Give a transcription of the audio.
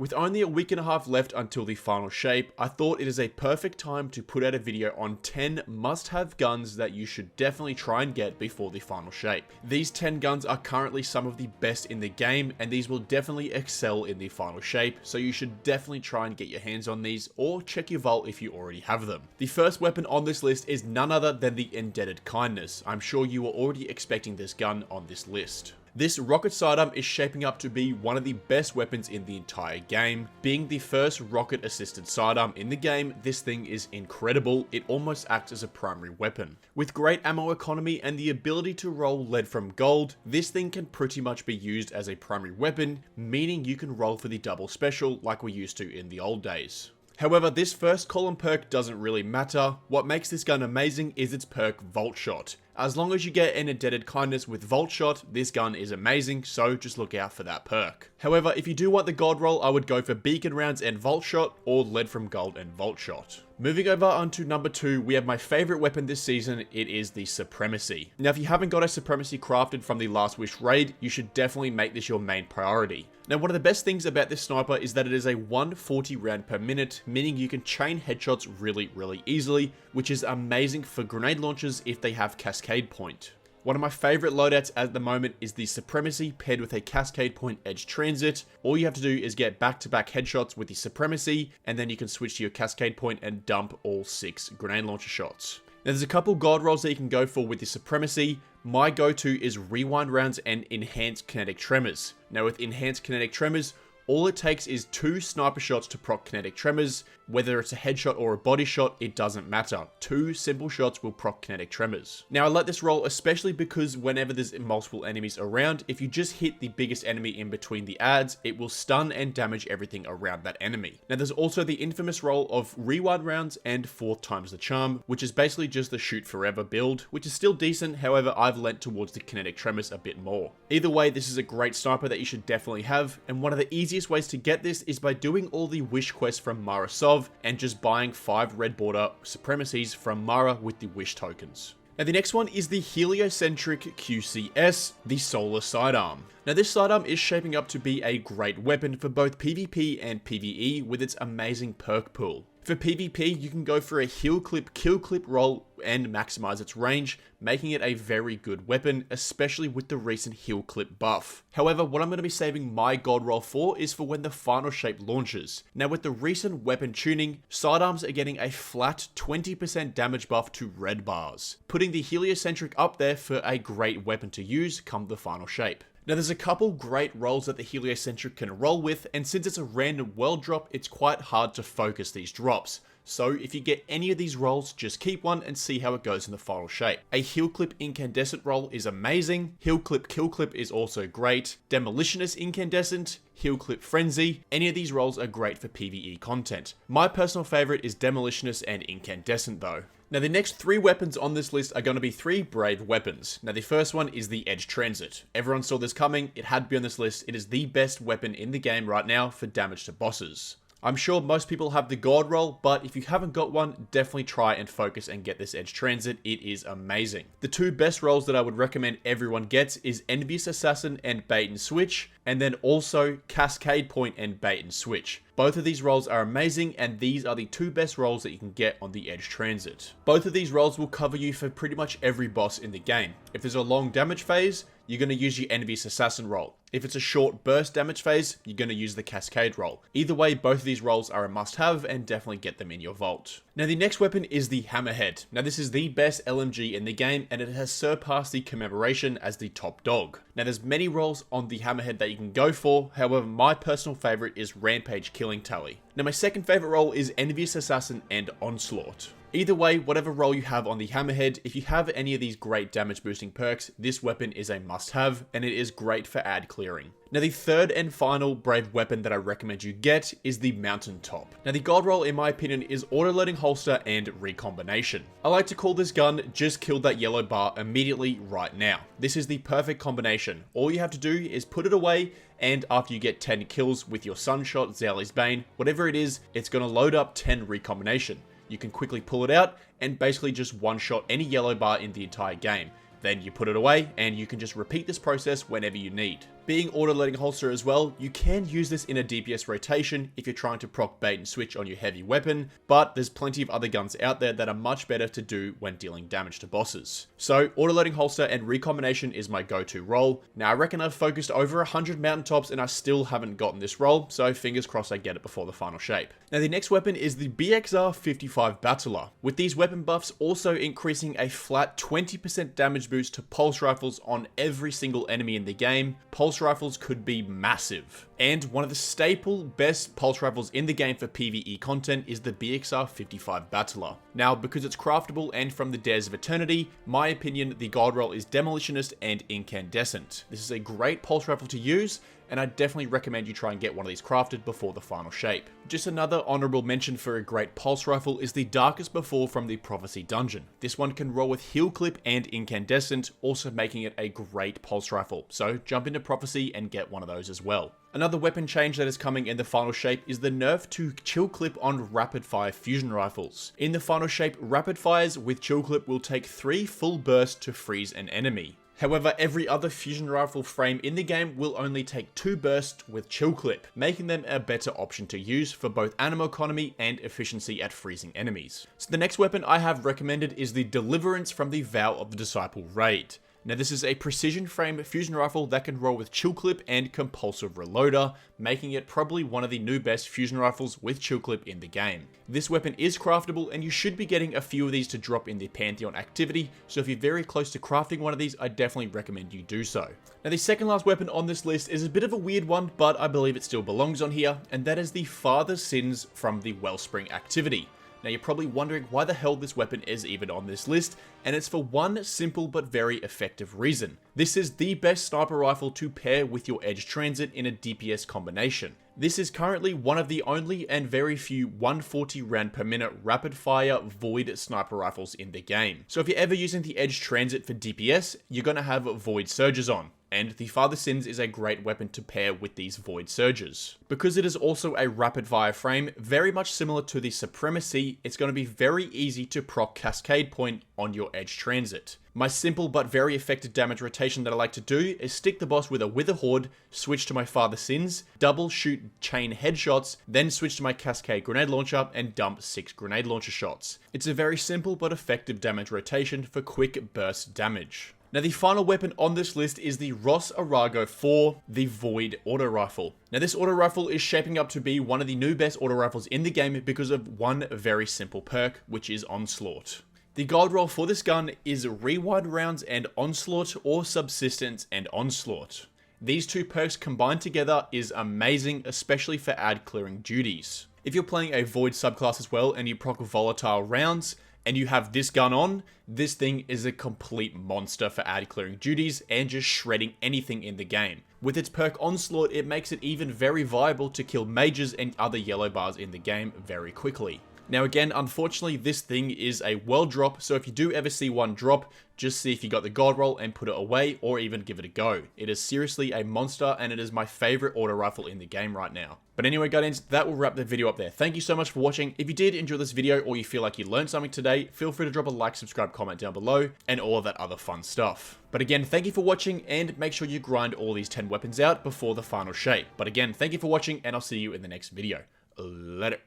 With only a week and a half left until the final shape, I thought it is a perfect time to put out a video on 10 must-have guns that you should definitely try and get before the final shape. These 10 guns are currently some of the best in the game, and these will definitely excel in the final shape, so you should definitely try and get your hands on these, or check your vault if you already have them. The first weapon on this list is none other than the Indebted Kindness. I'm sure you were already expecting this gun on this list. This rocket sidearm is shaping up to be one of the best weapons in the entire game. Being the first rocket assisted sidearm in the game, this thing is incredible. It almost acts as a primary weapon. With great ammo economy and the ability to roll lead from gold, this thing can pretty much be used as a primary weapon, meaning you can roll for the double special like we used to in the old days. However, this first column perk doesn't really matter. What makes this gun amazing is its perk Vault Shot. As long as you get an Indebted Kindness with Vault Shot, this gun is amazing, so just look out for that perk. However, if you do want the gold roll, I would go for Beacon Rounds and Vault Shot, or Lead from Gold and Vault Shot. Moving over onto number 2, we have my favorite weapon this season. It is the Supremacy. Now, if you haven't got a Supremacy crafted from the Last Wish raid, you should definitely make this your main priority. Now, one of the best things about this sniper is that it is a 140 round per minute, meaning you can chain headshots really easily, which is amazing for grenade launchers if they have Cascade Point. One of my favorite loadouts at the moment is the Supremacy paired with a Cascade Point Edge Transit. All you have to do is get back-to-back headshots with the Supremacy, and then you can switch to your Cascade Point and dump all 6 grenade launcher shots. Now, there's a couple gold rolls that you can go for with the Supremacy. My go-to is Rewind Rounds and Enhanced Kinetic Tremors. Now, with Enhanced Kinetic Tremors, all it takes is 2 sniper shots to proc kinetic tremors. Whether it's a headshot or a body shot, it doesn't matter. 2 simple shots will proc kinetic tremors. Now, I like this roll especially because whenever there's multiple enemies around, if you just hit the biggest enemy in between the adds, it will stun and damage everything around that enemy. Now, there's also the infamous roll of Rewind Rounds and 4 times the charm, which is basically just the shoot forever build, which is still decent. However, I've lent towards the kinetic tremors a bit more. Either way, this is a great sniper that you should definitely have, and one of the easiest ways to get this is by doing all the wish quests from Mara Sov and just buying 5 red border Supremacies from Mara with the wish tokens. Now, the next one is the heliocentric QCS, the Solar Sidearm. Now, this sidearm is shaping up to be a great weapon for both PvP and PvE with its amazing perk pool. For PvP, you can go for a heal clip, kill clip roll and maximize its range, making it a very good weapon, especially with the recent heal clip buff. However, what I'm going to be saving my gold roll for is for when the final shape launches. Now, with the recent weapon tuning, sidearms are getting a flat 20% damage buff to red bars, putting the heliocentric up there for a great weapon to use come the final shape. Now, there's a couple great rolls that the heliocentric can roll with, and since it's a random world drop, it's quite hard to focus these drops. So if you get any of these rolls, just keep one and see how it goes in the final shape. A heal clip incandescent roll is amazing. Heal clip kill clip is also great. Demolitionist incandescent, heal clip frenzy. Any of these rolls are great for PvE content. My personal favorite is demolitionist and incandescent though. Now, the next 3 weapons on this list are going to be 3 brave weapons. Now, the first one is the Edge Transit. Everyone saw this coming. It had to be on this list. It is the best weapon in the game right now for damage to bosses. I'm sure most people have the gold roll, but if you haven't got one, definitely try and focus and get this Edge Transit. It is amazing. The 2 best rolls that I would recommend everyone gets is Envious Assassin and Bait and Switch, and then also Cascade Point and Bait and Switch. Both of these rolls are amazing, and these are the 2 best rolls that you can get on the Edge Transit. Both of these rolls will cover you for pretty much every boss in the game. If there's a long damage phase, you're going to use your Envious Assassin roll. If it's a short burst damage phase, you're going to use the Cascade roll. Either way, both of these rolls are a must-have, and definitely get them in your vault. Now, the next weapon is the Hammerhead. Now, this is the best LMG in the game, and it has surpassed the Commemoration as the top dog. Now, there's many rolls on the Hammerhead that you can go for. However, my personal favorite is Rampage Killing Tally. Now, my second favorite roll is Envious Assassin and Onslaught. Either way, whatever role you have on the Hammerhead, if you have any of these great damage boosting perks, this weapon is a must-have, and it is great for ad clearing. Now, the third and final brave weapon that I recommend you get is the Mountaintop. Now, the gold roll, in my opinion, is auto-loading holster and recombination. I like to call this gun just kill that yellow bar immediately right now. This is the perfect combination. All you have to do is put it away, and after you get 10 kills with your Sunshot, Zali's Bane, whatever it is, it's going to load up 10 recombination. You can quickly pull it out and basically just one-shot any yellow bar in the entire game. Then you put it away and you can just repeat this process whenever you need. Being auto-loading holster as well, you can use this in a DPS rotation if you're trying to proc bait and switch on your heavy weapon, but there's plenty of other guns out there that are much better to do when dealing damage to bosses. So auto-loading holster and recombination is my go-to role. Now I reckon I've focused over 100 mountaintops and I still haven't gotten this role, so fingers crossed I get it before the final shape. Now the next weapon is the BXR-55 Battler, with these weapon buffs also increasing a flat 20% damage boost to pulse rifles on every single enemy in the game. Pulse rifles could be massive. And one of the staple best pulse rifles in the game for PvE content is the BXR-55 Battler. Now, because it's craftable and from the Dares of Eternity, my opinion, the gold roll is Demolitionist and Incandescent. This is a great pulse rifle to use, and I definitely recommend you try and get one of these crafted before the final shape. Just another honorable mention for a great pulse rifle is the Darkest Before from the Prophecy dungeon. This one can roll with Heal Clip and Incandescent, also making it a great pulse rifle, so jump into Prophecy and get one of those as well. Another weapon change that is coming in the final shape is the nerf to Chill Clip on rapid fire fusion rifles. In the final shape, rapid fires with Chill Clip will take 3 full bursts to freeze an enemy. However, every other fusion rifle frame in the game will only take 2 bursts with Chill Clip, making them a better option to use for both ammo economy and efficiency at freezing enemies. So the next weapon I have recommended is the Deliverance from the Vow of the Disciple raid. Now this is a precision frame fusion rifle that can roll with Chill Clip and Compulsive Reloader, making it probably one of the new best fusion rifles with Chill Clip in the game. This weapon is craftable and you should be getting a few of these to drop in the Pantheon activity, so if you're very close to crafting one of these, I definitely recommend you do so. Now the second last weapon on this list is a bit of a weird one, but I believe it still belongs on here, and that is the Father Sins from the Wellspring activity. Now you're probably wondering why the hell this weapon is even on this list, and it's for one simple but very effective reason. This is the best sniper rifle to pair with your Edge Transit in a DPS combination. This is currently one of the only and very few 140 round per minute rapid fire Void sniper rifles in the game. So if you're ever using the Edge Transit for DPS, you're going to have Void Surges on. And the Father Sins is a great weapon to pair with these Void Surges. Because it is also a rapid fire frame, very much similar to the Supremacy, it's going to be very easy to proc Cascade Point on your Edge Transit. My simple but very effective damage rotation that I like to do is stick the boss with a Wither Horde, switch to my Father Sins, double shoot chain headshots, then switch to my Cascade Grenade Launcher and dump 6 Grenade Launcher shots. It's a very simple but effective damage rotation for quick burst damage. Now the final weapon on this list is the Ross Arago 4, the Void Auto Rifle. Now this auto rifle is shaping up to be one of the new best auto rifles in the game because of one very simple perk, which is Onslaught. The gold roll for this gun is Rewind Rounds and Onslaught, or Subsistence and Onslaught. These two perks combined together is amazing, especially for ad clearing duties. If you're playing a Void subclass as well and you proc volatile rounds, and you have this gun on, this thing is a complete monster for ad clearing duties and just shredding anything in the game. With its perk Onslaught, it makes it even very viable to kill mages and other yellow bars in the game very quickly. Now again, unfortunately, this thing is a world drop, so if you do ever see one drop, just see if you got the gold roll and put it away, or even give it a go. It is seriously a monster, and it is my favorite auto rifle in the game right now. But anyway, Guardians, that will wrap the video up there. Thank you so much for watching. If you did enjoy this video, or you feel like you learned something today, feel free to drop a like, subscribe, comment down below, and all of that other fun stuff. But again, thank you for watching, and make sure you grind all these 10 weapons out before the final shape. But again, thank you for watching, and I'll see you in the next video. Later.